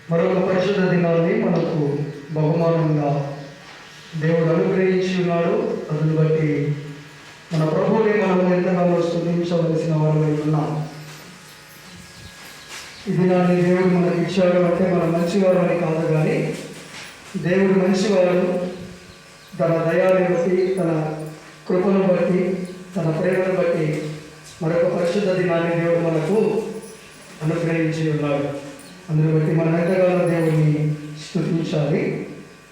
మరొక పరిశుద్ధ దినాన్ని మనకు బహుమానంగా దేవుడు అనుగ్రహించి ఉన్నాడు. అందుని బట్టి మన ప్రభువుని మనం ఎంతగానో స్తుతించవలసిన వారు ఉన్నాం. ఈ దినాన్ని దేవుడు మనకి ఇచ్చాడు అంటే మనం మంచివారు అని కాదు, కానీ దేవుడు మంచివాడు. తన దయాన్ని బట్టి, తన కృపను బట్టి, తన ప్రేమను బట్టి మరొక పరిశుద్ధ దినాన్ని దేవుడు మనకు అనుగ్రహించి ఉన్నాడు. అందుని బట్టి మనం ఎంతగానో దేవుడిని స్తుతించాలి.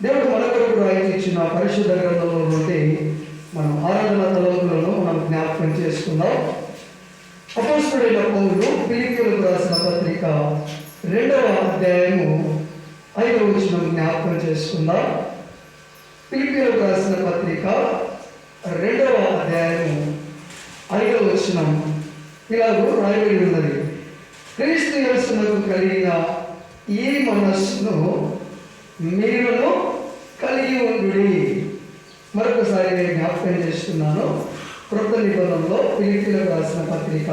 దేవుడు మన కొరకు రాయించి ఇచ్చిన పరిశుద్ధ గ్రంథంలో నుండి మనం ఆరాధన తలంపులను మనం జ్ఞాపకం చేసుకుందాం. అపోస్తలుడైన పౌలు ఫిలిప్పీయులకు రాసిన పత్రిక 2వ అధ్యాయము 5వ వచనం జ్ఞాపకం చేసుకుందాం. ఫిలిప్పీయులకు రాసిన పత్రిక 2వ అధ్యాయము 5వ వచనం ఇలాగూ రాయబడి ఉన్నది: క్రీస్తు యేసునకు కలిగిన ఈ మనస్సును మీరును కలిగి ఉండుడి. మరొకసారి నేను జ్ఞాపకం చేస్తున్నాను. క్రొత్త నిబంధనలో ఫిలిప్పీయులకు రాసిన పత్రిక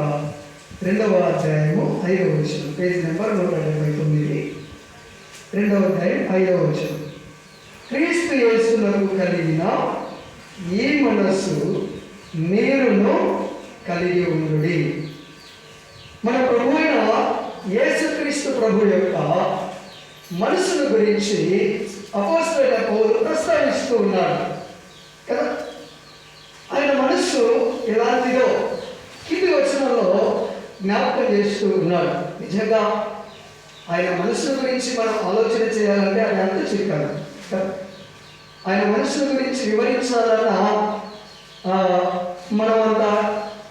2వ అధ్యాయము 5వ వచనం, పేజీ నెంబర్ 179, 2వ అధ్యాయం 5వ వచనం. క్రీస్తు యేసునకు కలిగిన ఈ మనస్సు మీరును కలిగి ఉండుడి. మన ప్రభు అయిన యేసుక్రీస్తు ప్రభు యొక్క మనసును గురించి అపోస్తలుడైన పౌలు ప్రస్తావిస్తూ ఉన్నాడు కదా. ఆయన మనస్సు ఎలాంటిదో కింది వచనంలో జ్ఞాపకం చేస్తూ ఉన్నాడు. నిజంగా ఆయన మనస్సు గురించి మనం ఆలోచన చేయాలంటే అది అంత చిక్కాలి. ఆయన మనస్సు గురించి వివరించాలన్నా మనమంత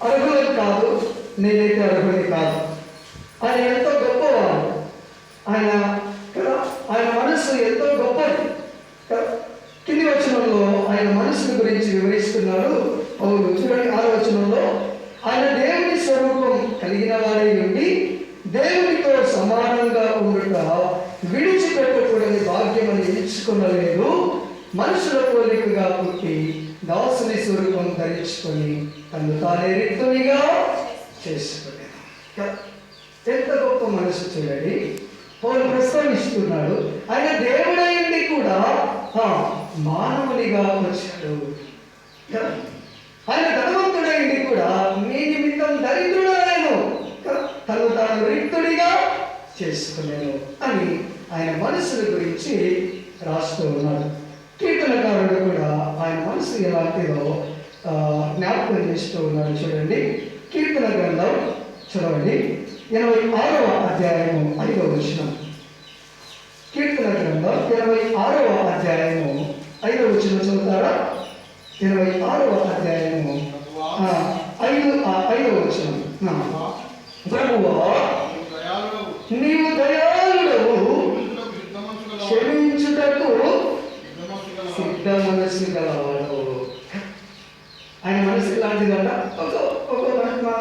అర్హులం కాదు. నేనైతే అర్హుని కాదు. ఆయన ఎంతో గొప్పవాడు. ఆయన కదా, ఆయన మనస్సు ఎంతో గొప్పది. కింది వచనంలో ఆయన మనస్సు గురించి వివరిస్తున్నాడు పౌలు. చూడండి, 6వ వచనంలో ఆయన దేవుని స్వరూపం కలిగిన వాడై ఉండి దేవునితో సమానంగా ఉండుట విడిచిపెట్టకూడని భాగ్యం అని ఎంచుకొనలేదు. మనుషుల పోలికగా పుట్టి దాసుని స్వరూపం ధరించుకొని తను తానే రిక్తునిగా చేసుకున్నాడు. ఎంత గొప్ప మనసు చూడండి. పౌలు ప్రస్తావిస్తున్నాడు, ఆయన దేవుడైంది కూడా మానవునిగా వచ్చాడు. ఆయన ధనవంతుడైంది కూడా మీ నిమిత్తం దరిద్రుడైను, తను తాను రిక్తుడిగా చేసుకున్నాను అని ఆయన మనసుల గురించి రాస్తూ ఉన్నాడు. కీర్తనకారుడు కూడా ఆయన మనసు ఎలాంటిదో జ్ఞాపకం చేస్తూ ఉన్నాడు. చూడండి, కీర్తన గ్రంథం చదవండి, 86వ అధ్యాయము 5వ వచనం. కీర్తన గ్రంథం 86వ అధ్యాయము 5వ వచనం చదువుతారా? 86వ అధ్యాయము 5వ వచనం. ప్రభువా, నీవు దయాళుడవు, క్షమించుటకు సిద్ధ మనస్సు గలవాడు. ఆయన మనసు ఇలాంటిదంట.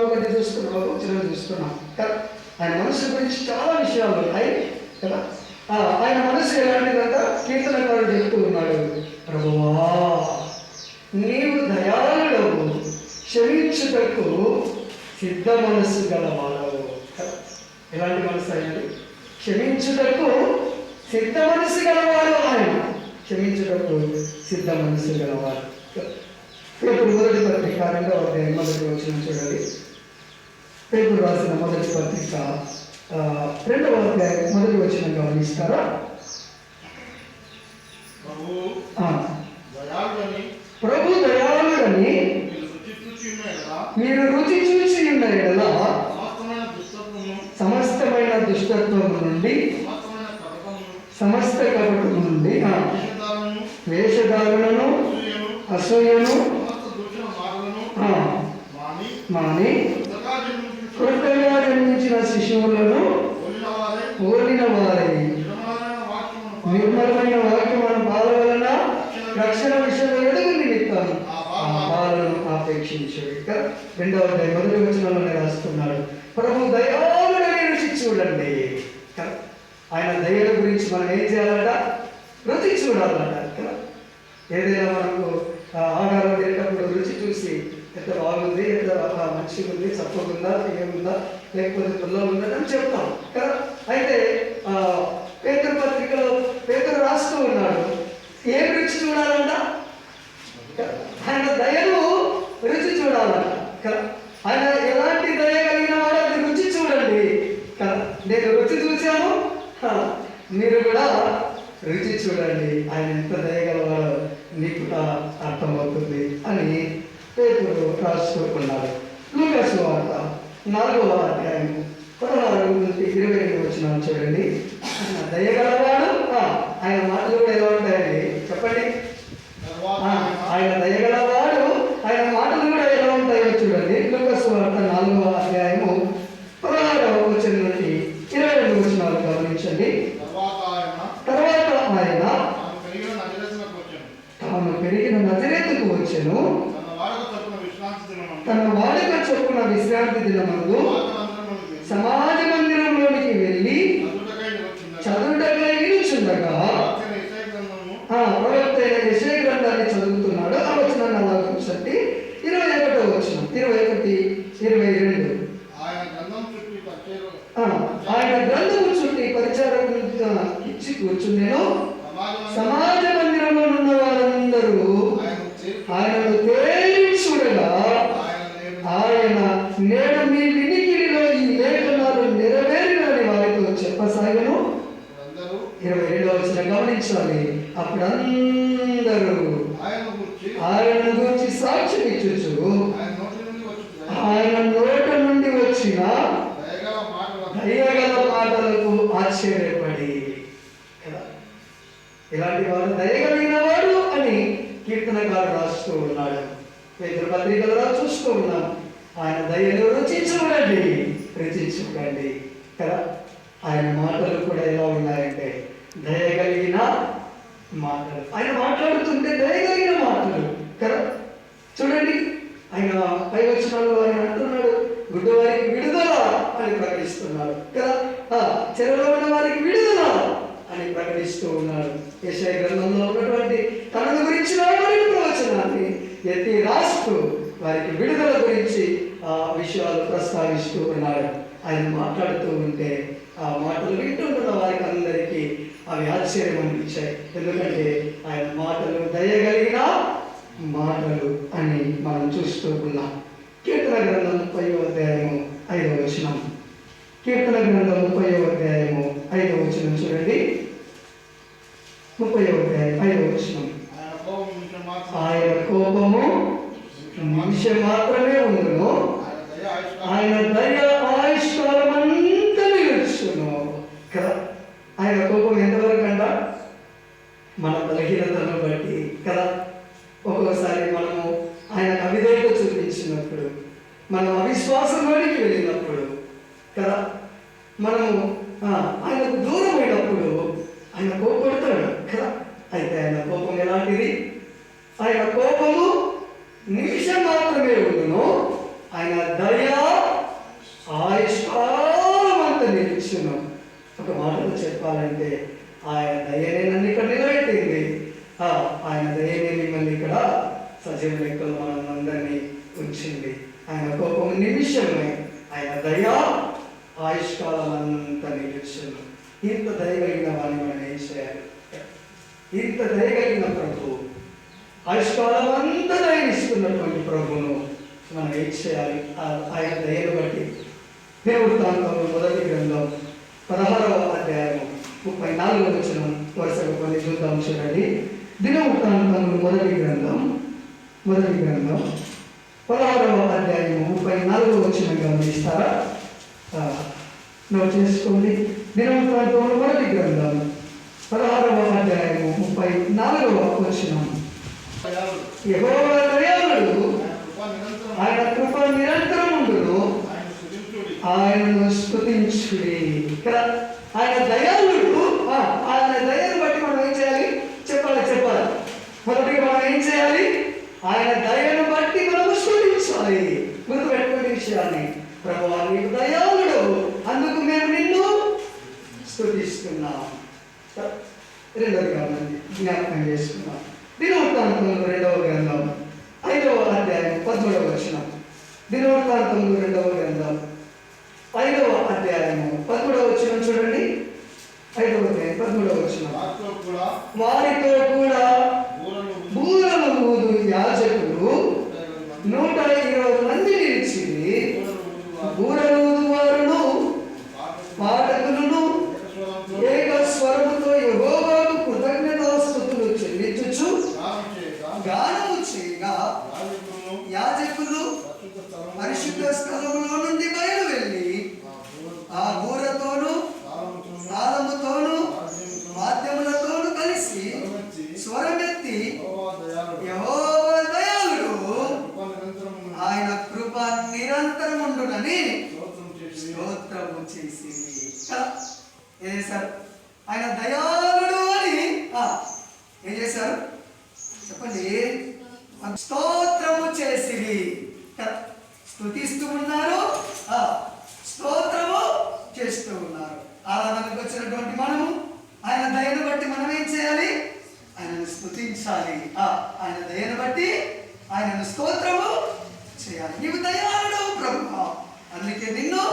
ఒకటి చూస్తున్నాం, ఒక చిన్న చూస్తున్నాం కదా. ఆయన మనసు గురించి చాలా విషయాలు ఉన్నాయి కదా. ఆయన మనసు ఎలాంటిదంట కీర్తనకారుడు చెప్తూ ఉన్నాడు, ప్రభువా నీవు దయాళుడవు, క్షమించుటకు సిద్ధ మనస్సు గలవాడవు. ఎలాంటి మనసు అయ్యాడు? క్షమించుటకు సిద్ధ మనస్సు గలవాడు. ఆయన క్షమించుటకు సిద్ధ మనస్సు గలవాడు. పేతురు మొదటి పత్రిక 2వ అధ్యాయం 1వ వచనం చూడండి. పేతురు రాసిన మొదటి పత్రిక 2వ అధ్యాయం 1వ వచనం గమనిస్తారా? ప్రభు దయాళుడని మీరు రుచి చూసి ఉన్న ఎడల సమస్తమైన దుష్టత్వము నుండి, సమస్త కపటము నుండి, వేషధారణను, అసూయను మాని కృతజ్ఞతగా జన్మించిన శిశువులను పోలిన వారై నిర్మలమైన వాక్యమైన బాల వలన రక్షణ విషయంలో ఎదుగు నిమిత్తం ఆ బాలను ఆపేక్షించాడు. 2వ అధ్యాయం 1వ వచనంలోనే రాస్తున్నాడు, ప్రభు దయాళుడని రుచి చూడండి. ఆయన దయల గురించి మనం ఏం చేయాలట? రుచి చూడాలట. ఏదైనా మనకు ఆహారం తినేటప్పుడు రుచి చూసి ఎంత బాగుంది, ఎంత మంచిగా ఉంది, చప్పగుందా, తీయగుందా, లేకపోతే పుల్లగా ఉందా అని చెప్తాం కదా. అయితే పేతురు రుచి చూశాను, మీరు కూడా రుచి చూడండి, ఆయన ఎంత దయగలవాడో నీకు కూడా అర్థమవుతుంది అని పేతురు రాసుకున్నాడు. లూకా సువార్త 4వ అధ్యాయం 16 నుంచి 22 వచనాలు చూడండి. దయగలవాడు, ఆయన మాటలు కూడా ఎలా ఉంటాయండి చెప్పండి. ఆయన దయగలవాడు, ఆయన మాటలు కూడా ఎలా ఉంటాయో చూడండి. లూకా సువార్త 4వ అధ్యాయము 16వ వచనం నుండి 22 వచనాలు గమనించండి. తర్వాత ఆయన తాను పెరిగిన నజరేతుకు వచ్చెను, తన వాడుక చొప్పున విశ్రాంతి దినమందు సమాజ మందిరంలోనికి వెళ్ళి చదువుటకై నిలుచుండగా ప్రవక్త అయిన యెషయా గ్రంథాన్ని చదువుతున్నాడు. ఆ వచనాన్ని అలా చూడండి. 21వ వచనం, 21, 22. ఆయన గ్రంథము చుట్టి పరిచారకులుగా ఇచ్చి కూర్చుండెను. సమాజ మందిరంలో ఉన్న వారందరూ ఆయనను తేరి చూడగా ఆయన నేడు మీ వినికిడిలో ఈ లేఖనాలు నెరవేరినని వారితో చెప్పసాగను. 22వ వచనం గమనించాలి. అప్పుడు అందరూ ఆయన గురించి సాక్ష్యం ఇచ్చుచు ఆయన నోట నుండి వచ్చిన దయగల మాటలకు ఆశ్చర్యపడి, ఇలాంటి వాడు దయగలిగిన వాడు అని కీర్తనకారు రాస్తూ ఉన్నాడు. పేతురు పత్రికలో చూస్తూ ఉన్నాం. ఆయన దయను రుచి చూడండి, కదా. ఆయన మాటలు కూడా ఎలా ఉన్నాయంటే దయగలిగిన మాటలు. ఆయన మాట్లాడుతుంటే దయగలిగిన మాటలు కదా. చూడండి, ఆయన పై వచనాల్లో ఆయన అంటున్నాడు, గుడ్డివారికి విడుదల అని ప్రకటిస్తున్నాడు కదా. చెరలో ఉన్న వారికి విడుదల అని ప్రకటిస్తూ ఉన్నాడు. యెషయా గ్రంథంలో ఉన్నటువంటి తనను గురించిన ప్రవచనాన్ని ఎత్తి రాస్తూ వారికి విడుదల గురించి ఆ విషయాలు ప్రస్తావిస్తూ ఉన్నాడు. ఆయన మాట్లాడుతూ ఉంటే ఆ మాటలు వింటుంటున్న వారికి అందరికీ అవి ఆశ్చర్యం అనిపించాయి. ఎందుకంటే ఆయన మాటలు దయగలిగిన మాటలు అని మనం చూస్తూ ఉన్నాం. కీర్తన గ్రంథం 30వ అధ్యాయము 5వ వచనం. కీర్తన గ్రంథం 30వ అధ్యాయము 5వ వచనం చూడండి. 30వ అధ్యాయం 5వ వచనం. ఆయన కోపము నిమిషం మాత్రమే ఉండును, ఆయన దయ ఆయుష్కాలమంతా నిలుచును కదా. ఆయన కోపం ఎంతవరకు అంట? మన బలహీనతను బట్టి కదా. ఒక్కొక్కసారి మనము ఆయన అవిధేయత చూపించినప్పుడు, మనం అవిశ్వాసంలోనికి వెళ్ళినప్పుడు కదా, మనము ఆయనకు దూరమైనప్పుడు ఆయన కోపడతాడు కదా. అయితే ఆయన కోపం ఎలాంటిది? ఆయన కోపము నిమిషం మాత్రమే ఉండును, ఆయన దయ ఆయుష్కాలమంతా నిలుచును. ఒక మాటలో చెప్పాలంటే ఆయన దయనే నన్ను ఇక్కడ నిలబెట్టింది, ఆయన దయనే మిమ్మల్ని ఇక్కడ సజీవ లెక్కలు మనం అందరినీ ఉంచింది. ఆయన కోపం నిమిషమే, ఆయన దయ ఆయుష్కాలం అంతా నిలుచును. ఇంత దయగలిగిన వాడిని మనం ఏం చేయాలి? ఇంత దయగలిగిన ప్రభు, ఆయుష్కాలం అంతా దయనిస్తున్నటువంటి ప్రభును మనం ఏం చేయాలి? ఆయన దయను బట్టి దినవృత్తాంతంలో మొదటి గ్రంథం 16వ అధ్యాయం 34వ వచనం వరుసగా కొన్ని చూద్దాం చూడండి. దినవృత్తాంతంలో మొదటి గ్రంథం 16వ అధ్యాయం 34వ వచనం గమనిస్తారా? నోట్ చేసుకోండి. దినవృత్తాంతంలో మొదటి గ్రంథం 16వ అధ్యాయం 34వ వచనం. యెహోవా దయాళుడు, ఆయన కృప నిరంతరం ఉండును, ఆయనను స్తుతించుడి కదా. ఆయన దయాళుడు, ఆయన దయను బట్టి మనం ఏం చేయాలి? చెప్పాలి. మొదటిగా మనం ఏం చేయాలి? ఆయన దయను బట్టి మనము స్తుతించాలి. గుర్తుపెట్టుకునే విషయాన్ని, ప్రభువా నీకు దయాళుడు, అందుకు మేము నిన్ను స్తుతిస్తున్నాం. రెండవదిగా జ్ఞాపకం చేసుకున్నాం. దినవృత్తాంతంలో 2వ గ్రంథం 5వ అధ్యాయం 13వ వచనం. దినవృత్తాంతంలో 2వ గ్రంథం 5వ అధ్యాయము 13వ వచనం చూడండి. 5వ అధ్యాయం 13వ వచనం. వారితో కూడా బూరలు ఊదు యాజకులు 120 మంది నిలిచి, బూరలు ఊదు వారును పాఠకులను ఏక స్వరముతో యెహోవాకు కృతజ్ఞతాస్తుతులు చెల్లించుచు గానము చేయగా యాజకులు పరిశుద్ధ స్థలములో నుండి బయలు వెళ్ళి ఆ బూరతోను తాళముతోను వాద్యములతోను కలిసి స్వరమెత్తి యెహోవా దయాళుడు, ఆయన కృప నిరంతరముండునని స్తోత్రము చేసి ఏం చేశారు? ఆయన దయాళుడు అని ఏం చేశారు చెప్పండి? స్తోత్రము చేసి స్తుతిస్తూ ఉన్నారు, స్తోత్రము చేస్తూ ఉన్నారు. ఆరాధనకు వచ్చినటువంటి మనము ఆయన దయను బట్టి మనం ఏం చేయాలి? ఆయనను స్తుతించాలి. ఆయన దయను బట్టి ఆయనను స్తోత్రము చేయాలి. నీవు దయాళుడు ప్రభువా, అందుకే నిన్ను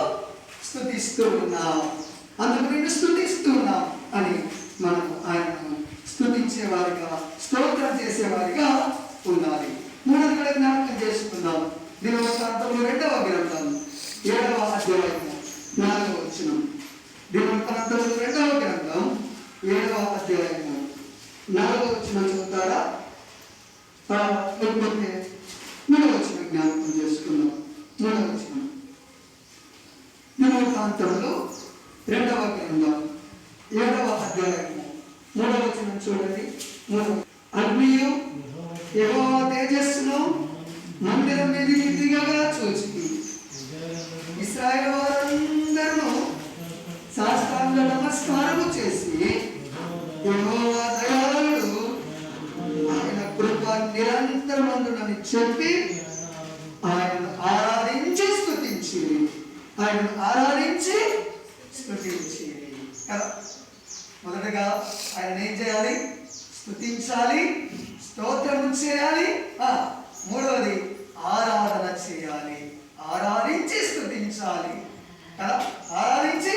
స్తుతిస్తూ ఉన్నాం, అందుకు నిన్ను స్తుతిస్తూ ఉన్నాం అని మనం ఆయనను స్తుతించేవారిగా, స్తోత్రం చేసేవారిగా ఉండాలి. మూడోది కూడా జ్ఞాపకం చేసుకుందాం. దినవృత్తాంతములు 2వ గ్రంథం 7వ అధ్యాయము 4వ వచనం. దినవృత్తాంతములు 2వ గ్రంథం 7వ అధ్యాయము 4వ వచనం చదువుతారా? లేకపోతే 3వ వచనం జ్ఞాపకం చేసుకుందాం. 3వ వచనం. దినవృత్తాంతములు 2వ గ్రంథం 7వ అధ్యాయము 3వ వచనం చూడండి. అగ్నియు యెహోవా తేజస్సును మందిరం మీదికి దిగగా చూచి ఇశ్రాయేలు వారందరూ సాష్టాంగ నమస్కారము చేసి యెహోవా దయాళుడు, ఆయన కృప నిరంతరమందునని చెప్పి ఆయనను ఆరాధించి స్తుతించి కదా. మొదటగా ఆయన ఏం చేయాలి? స్తుతించాలి, స్తోత్రము చేయాలి. మూడవది ఆరాధన చేయాలి, ఆరాధించి స్తుతించాలి కదా. ఆరాధించి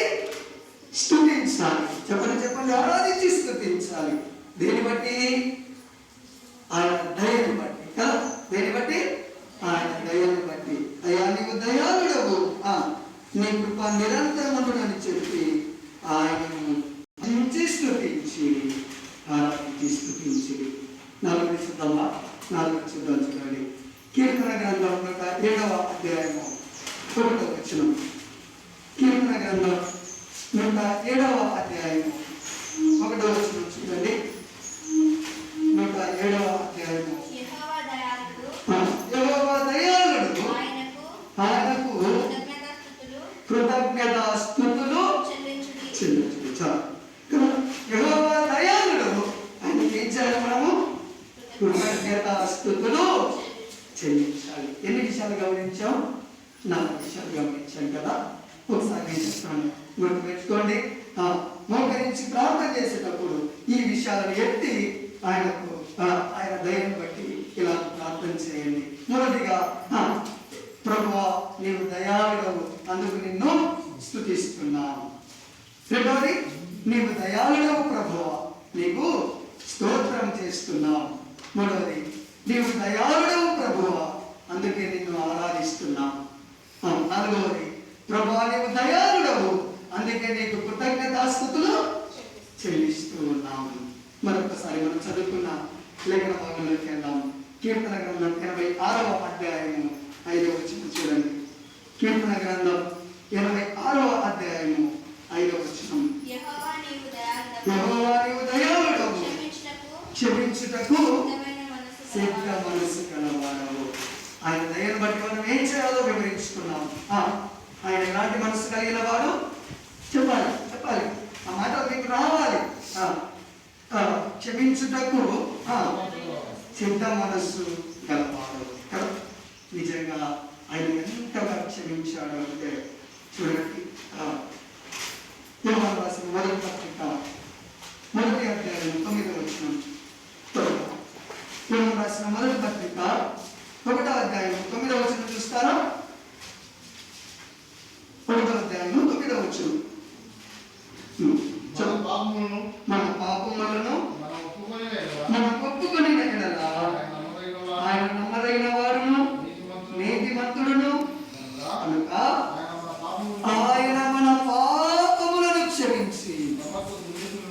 స్తుతించాలి. చెప్పండి ఆరాధించి స్తుతించాలి. దేని బట్టి? ఆయన దయను బట్టి కదా. దేని బట్టి? ఆయన దయను బట్టి. అయ్యా నీవు దయాళుడవు, నీ కృప నిరంతరముండునని చెప్పి ఆయనను స్తుతించి ఆరాధించి స్తుతించి. 4వ చూద్దాం చూడండి. కీర్తన గ్రంథం 7వ అధ్యాయము 1వ వచనం. కీర్తన గ్రంథం 7వ అధ్యాయము 1వ వచనం చూడండి. 107వ అధ్యాయము. యెహోవా దయాళుడు, ఆయనకు కృతజ్ఞతాస్తుతులు చెల్లించుడి. యెహోవా దయాళుడు, ఆయనకి ఏం చేయాలి? మనము కృతజ్ఞతాస్తుతులు చెల్లించాలి. ఎన్ని విషయాలు గమనించాం? 4 విషయాలు గమనించాం కదా. ఒకసారి నేను చెప్తాను, గుర్తుపెట్టుకోండి. మోకరించి ప్రార్థన చేసేటప్పుడు ఈ విషయాలను ఎత్తి ఆయనకు ఆయన దయను బట్టి ఇలా ప్రార్థన చేయండి. మొదటిగా, ప్రభువా నీవు దయాళుడవు, అందుకు నిన్ను స్తుతిస్తున్నాను. రెండవది, నీవు దయాళుడవు ప్రభువా, నీకు స్తోత్రం చేస్తున్నావు. మూడవది, నీవు దయాళుడవు ప్రభువా, అందుకే నిన్ను ఆరాధిస్తున్నావు. నాలుగవది, ప్రభువా నీవు దయాళుడవు, అందుకే నీకు కృతజ్ఞతాస్తుతులు చెల్లిస్తూ ఉన్నాము. మరొకసారి మనం చదువుకున్న లేఖన భాగంలోకి వెళ్దాం. కీర్తన గ్రంథం 86వ అధ్యాయము 5వ వచనం చూడండి. కీర్తన గ్రంథం 86వ అధ్యాయము 5వ వచనం. యెహోవా నీవు దయాళుడవు, క్షమించుటకు సిద్ధ మనసు కలవాడవు. ఆయన దయను బట్టి మనం ఏం చేయాలో వివరించుకున్నాం. ఆయన ఎలాంటి మనసు కలిగిన వాడు? చెప్పాలి ఆ మాట మీకు రావాలి. క్షమించుటకు సిద్ధ మనస్సు గలవాడు. నిజంగా ఆయన ఎంతగా క్షమించాడు అంటే చూడండి. యోహాను రాసిన మొదటి పత్రిక 1వ అధ్యాయం 9వ వచనం. యోహాను రాసిన మొదటి పత్రిక 1వ అధ్యాయం 9వ వచనం చూస్తారా? 1వ అధ్యాయం 9వ వచనం. మన పాపములను మనం ఒప్పుకొని ఆయన నమ్మదగిన వాడును నీతిమంతుడును కనుక ఆయన మన పాపములను క్షమించి చేసి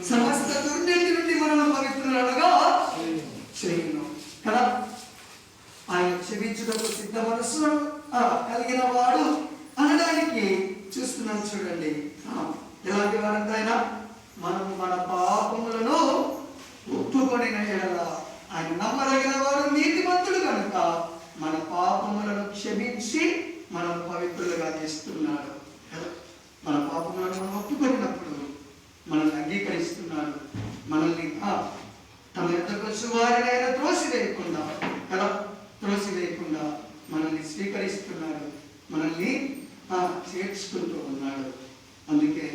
సమస్త దుర్నీతి నుండి మనల్ని పవిత్రులుగా చేయును కదా. ఆయన క్షమించుటకు సిద్ధ మనస్సు కలిగిన వాడు అనడానికి చూస్తున్నాం చూడండి. ఎలాంటి వాడంటే మనము మన పాపములను ఒప్పుకొని ఎడల ఆయన నమ్మదగిన వాడు, నీతిమంతుడు కనుక మన పాపములను క్షమించి మనం పవిత్రులుగా చేస్తున్నాడు. మన పాపములను మనం ఒప్పుకొనినప్పుడు మనల్ని అంగీకరిస్తున్నాడు. మనల్ని తమ యొద్దకు వారిని ఆయన త్రోసివేయకుండా కదా, త్రోసివేయకుండా మనల్ని స్వీకరిస్తున్నాడు, మనల్ని చేర్చుకుంటూ ఉన్నాడు. అందుకే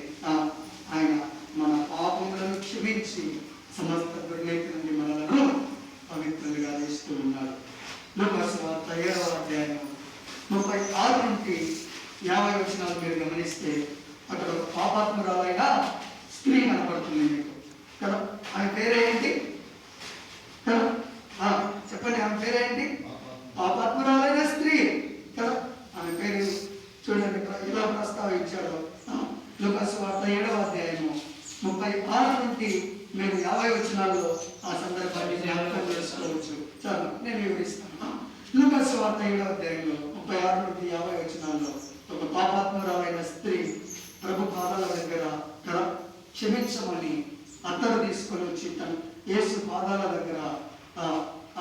ఆయన మన పాపములను క్షమించి సమస్త దుర్నీతి నుండి మనలను పవిత్రులుగా చేస్తూ ఉన్నాడు. లూకాసు వార్త 7వ అధ్యాయం 36 నుండి 50 వచనాలు మీరు గమనిస్తే అక్కడ ఒక పాపాత్మురాలైన స్త్రీ కనపడుతుంది మీకు కదా. ఆమె పేరేంటి కదా? చెప్పండి, ఆమె పేరేంటి? పాపాత్మురాలైన స్త్రీ కదా. ఆమె పేరు చూడండి ఇలా ప్రస్తావించాడు. లూకాసు వార్త 7వ అధ్యాయము 36 నుండి మేము 50 వచనాల్లో ఆ సందర్భాన్ని జ్ఞాపకం చేసుకోవచ్చు. చాలు నేను వివరిస్తాను. లూకాసు వార్త 7వ అధ్యాయంలో 36 నుండి 50 వచనాల్లో ఒక పాపాత్మురాలైన స్త్రీ ప్రభు పాదాల దగ్గర కదా క్షమించమని అత్తరు తీసుకొని వచ్చి తను యేసు పాదాల దగ్గర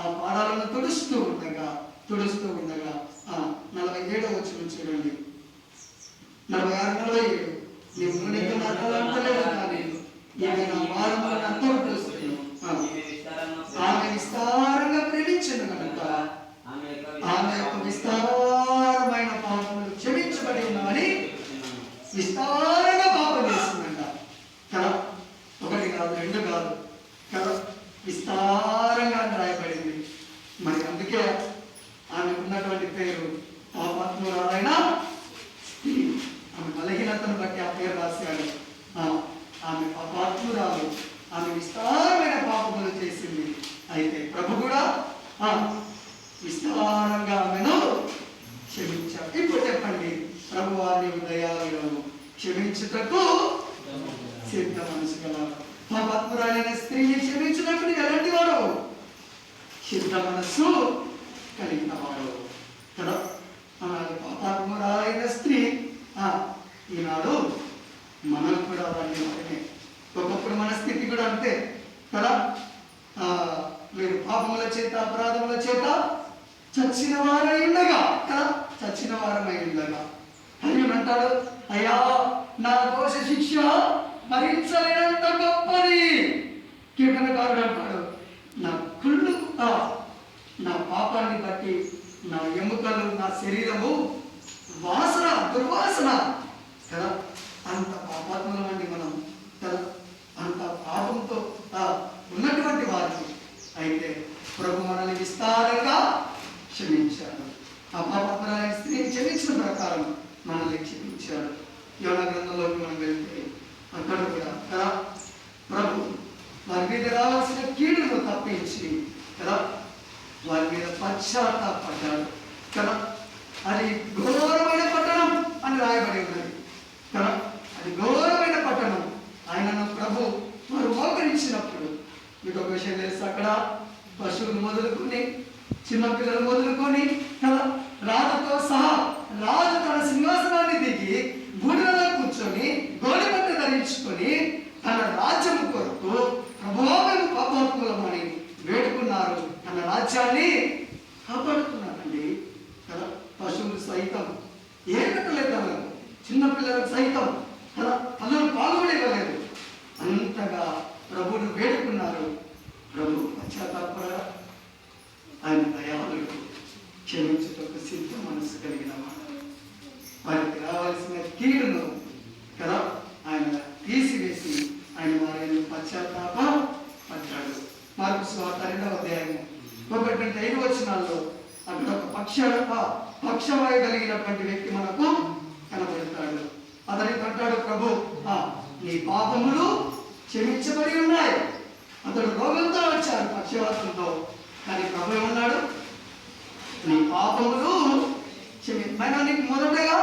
ఆ పాదాలను తుడుస్తూ ఉండగా 47వ వచనం చూడండి. 46-47 నీవు నీకు నక్కలంటలేదు కానీ ఆమె విస్తారంగా ప్రేమించను కనుక ఆమె యొక్క విస్తారమైన పాపములు క్షమించబడి ఉన్నామని విస్తారంగా పాపం చేస్తుందంట కదా. 1 కాదు 2 కాదు కదా, విస్తారంగా రాయబడింది. మరి అందుకే ఆమెకు ఉన్నటువంటి పేరు పాపాత్మురాలైన స్త్రీ. ఆమె బలహీనతను బట్టి ఆ పేరు రాశాడు. ఆమె పాపాత్మురాలు, ఆమె విస్తారమైన పాపములు చేసింది. అయితే ప్రభు కూడా విస్తారంగా ఆమెను క్షమించాడు. ఇప్పుడు చెప్పండి, ప్రభు వారిని దయాళుడు, క్షమించుటకు సిద్ధ మనసు గల. పాపాత్మురాలైన స్త్రీని క్షమించినప్పుడు ఎలాంటి వాడు? సిద్ధ మనస్సు కలిగిన వాడు కదా. పాపాత్మురాలైన స్త్రీ ఈనాడు మనం కూడా వాడిని ఒకటే. ఒకప్పుడు మన స్థితి కూడా అంతే కదా. మీరు పాపముల చేత అపరాధముల చేత చచ్చిన వారై ఉండగా కదా, చచ్చిన వారమై ఉండగా అయ్యను అంటాడు, అయ్యా నా దోష శిక్ష భరించలేనంత గొప్పది. కీర్తనకారుడు అంటాడు, నా కుళ్ళు నా పాపాన్ని బట్టి నా ఎముకలు నా శరీరము వాసన దుర్వాసన కదా. అంత పాపాత్మలం అండి మనం కదా, అంత పాపంతో ఉన్నటువంటి వారికి. అయితే ప్రభు మనల్ని విస్తారంగా క్షమించాడు. ఆ పాపాత్మలైన స్త్రీని క్షమించిన ప్రకారం మనల్ని క్షమించాడు. యోనా గ్రంథంలోకి మనం వెళ్తే అక్కడ కూడా కదా ప్రభు వారి మీద రావాల్సిన కీడును తప్పించి కదా వారి మీద పశ్చాత్తాపడ్డాడు కదా. అది ఘోరమైన పట్టణం అని రాయబడి ఉన్నది కదా. అది ఘోరమైన పట్టణం. ఆయనను ప్రభు వారు మోకరించినప్పుడు మీకు ఒక విషయం తెలుసు, అక్కడ పశువులు మొదలుకొని చిన్నపిల్లలు మొదలుకొని కదా రాజుతో సహా రాజు తన సింహాసనాన్ని దిగి బూడిదలో కూర్చొని గోడిపట్ట ధరించుకొని తన రాజ్యం కొరకు ప్రభువా మేము పాపాత్ములమని వేడుకున్నారు. తన రాజ్యాన్ని కాపాడుతున్నారండి కదా. పశువులు సైతం ఏ కట్టలేదు, చిన్నపిల్లలకు సైతం కదా తల్లులు పాల్గొనేవ్వలేదు. అంతగా ప్రభువును వేడుకున్నారు. ప్రభు పశ్చాత్తాపడగా ఆయన దయాళుడు, క్షమించుటకు సిద్ధ మనసు కలిగిన వారికి రావాల్సిన కీడును కదా ఆయన తీసివేసి ఆయన వారిని పశ్చాత్తాప పడ్డాడు. మార్కు సువార్త 2వ అధ్యాయం 1-5 వచనాల్లో అక్కడ ఒక పక్షవాయు కలిగినటువంటి వ్యక్తి మనకు కనబడతాడు. అతనికి అంటాడు ప్రభు, నీ పాపములు క్షమించబడి ఉన్నాయి. అతడు రోగంతో వచ్చాడు, పక్షవాతంతో. కానీ ప్రభు ఏమన్నాడు? నీ పాపములు నీకు మొదటగా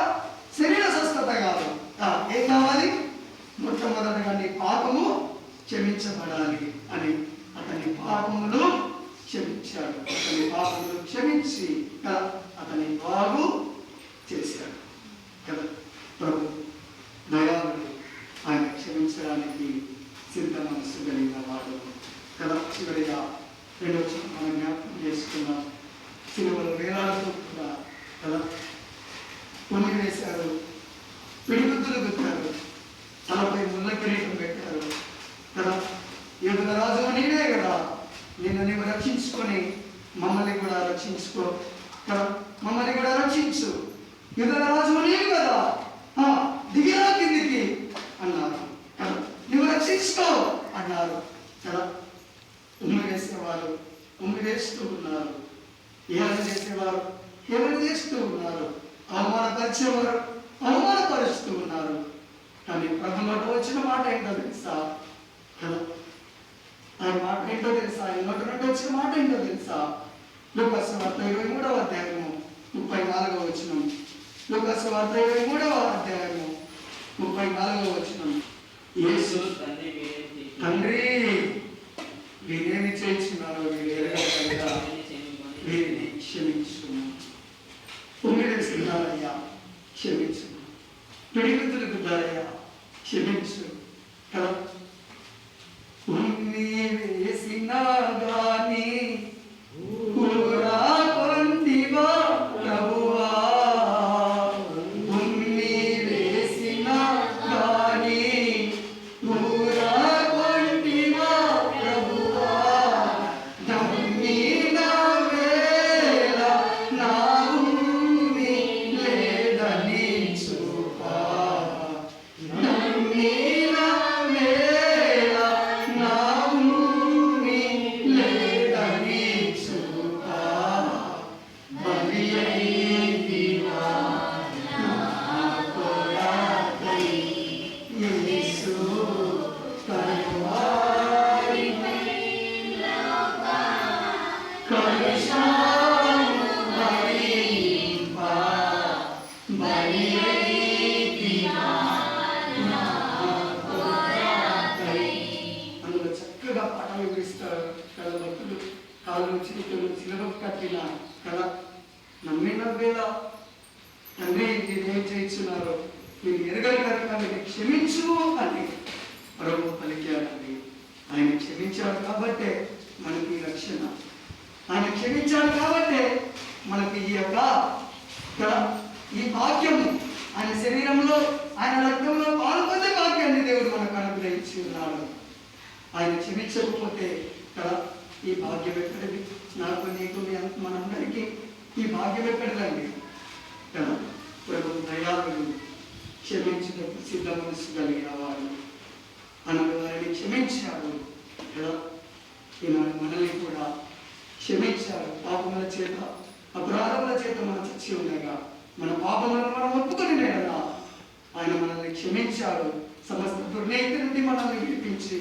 శరీర స్వస్థత కాదు, ఏం కావాలి? మొట్టమొదటగా నీ పాపము క్షమించబడాలి అని అతని పాపములు క్షమించాడు. అతని పాపములు క్షమించి అతని బాగు చేశాడు కదా. ప్రభు దయాళుడు, ఆయన క్షమించడానికి సిద్ధ మనసు కలిగిన వాడు కదా. చివరిగా రెండవ మనం జ్ఞాపకం చేసుకున్నాం. సిలువలో వేలాడుతూ కూడా కదా పొంగి వేశారు, పిడిగుద్దులు గుద్దారు, తలపై ముళ్ళ కిరీటం పెట్టారు కదా. యూదుల రాజు నీవే కదా, నిన్ను నీవు రక్షించుకొని మమ్మల్ని కూడా రక్షించుకో కదా, మమ్మల్ని కూడా రక్షించు, యూదుల రాజు నీవు కదా, దిగిరా కిందికి అన్నారు కదా, నువ్వు రక్షించుకో అన్నారు కదా. ఉమ్మి వేసేవారు ఉమ్మి వేస్తూ ఉన్నారు, ఏమని చేసేవారు ఏమని చేస్తూ ఉన్నారు, అవమానపరిచేవారు అవమానపరుస్తూ ఉన్నారు. కానీ ప్రభు నోట వచ్చిన మాట ఏంటో తెలుసా కదా, ఆయన మాట ఏంటో తెలుసా, ఆయన నోట నుండి వచ్చిన మాట ఏంటో తెలుసా. లూకాసు వార్త 23వ అధ్యాయము 34వ వచనం. లూకాసు వార్త 23వ అధ్యాయము 34వ వచనం. యేసు తండ్రి వీరేమి చేయించున్నారో వీరు ఎరగగా వీరిని క్షమించు, ఉమ్మివేస్తున్నారయ్యా క్షమించు, పిడిగుద్దులు గుద్దారయ్యా క్షమించు కదా. ఉమ్మి వేసినా గాని ఊరా కొంటివా ప్రభువా, ఉమ్మి వేసినా గాని ఊరా కొంటివా ప్రభువా, నమ్మిన వేళ నా ఉమ్మి లేదని చూపా, నమ్మిన వేళ నా ఉమ్మి లేదని చూపా, బలి అయితివా నా కొరకై యేసు కలువారి కలుషాను భరింపా, బలి అయితివా నా కొరకై. అందులో చక్కగా పాటలు వివరిస్తారు కదా. భక్తులు కాళ్ళు చేతులు చిలువకు కట్టిన కదా, నమ్మిన వేళ తండ్రి వీరేం చేయించున్నారో వీరు ఎరగలిగారు వీరిని క్షమించు అని ప్రభు పలికారండి. ఆయన క్షమించాడు కాబట్టే మనకి ఈ రక్షణ, ఆయన క్షమించాడు కాబట్టే మనకి ఈ యొక్క ఈ భాగ్యము, ఆయన శరీరంలో ఆయన రక్తంలో పాల్పొందే భాగ్యాన్ని దేవుడు మనకు అనుగ్రహించి ఉన్నాడు. ఆయన క్షమించకపోతే కదా ఈ భాగ్యం ఎక్కడిది? నాకు నీకు మనందరికీ ఈ భాగ్యం ఎక్కడిదండి కదా. ప్రభు దయాళుడు, క్షమించినప్పుడు సిద్ధ మనసు కలిగిన వాడు, మనకు వారిని క్షమించాడు కదా. ఈనాడు మనల్ని కూడా క్షమించాడు. పాపముల చేత అపరాధముల చేత మనం చచ్చి ఉండగా మన పాపములను మనం ఒప్పుకొని లేదా ఆయన మనల్ని క్షమించాడు. సమస్త దుర్నీతి నుండి మనల్ని విడిపించి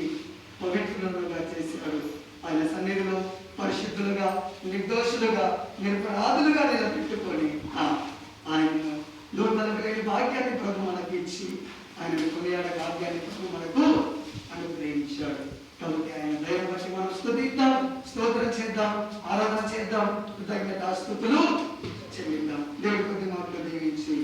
పవిత్రులుగా చేశాడు. ఆయన సన్నిధిలో పరిశుద్ధులుగా, నిర్దోషులుగా, నిరపరాధులుగా నిలబెట్టుకొని ఆయన నూతన భాగ్యాన్ని ప్రభు మనకి ఇచ్చి ఆయన కొనియాడ భాగ్యాన్ని ప్రభు మనకు అనుగ్రహించాడు. కాబట్టి ఆయన దయ బట్టి మనం స్తుతిద్దాం, స్తోత్రం చేద్దాం, ఆరాధన చేద్దాం, కృతజ్ఞతాస్తుతులు చెల్లిద్దాం. దేవుడి కొద్ది మాటలు దీవించి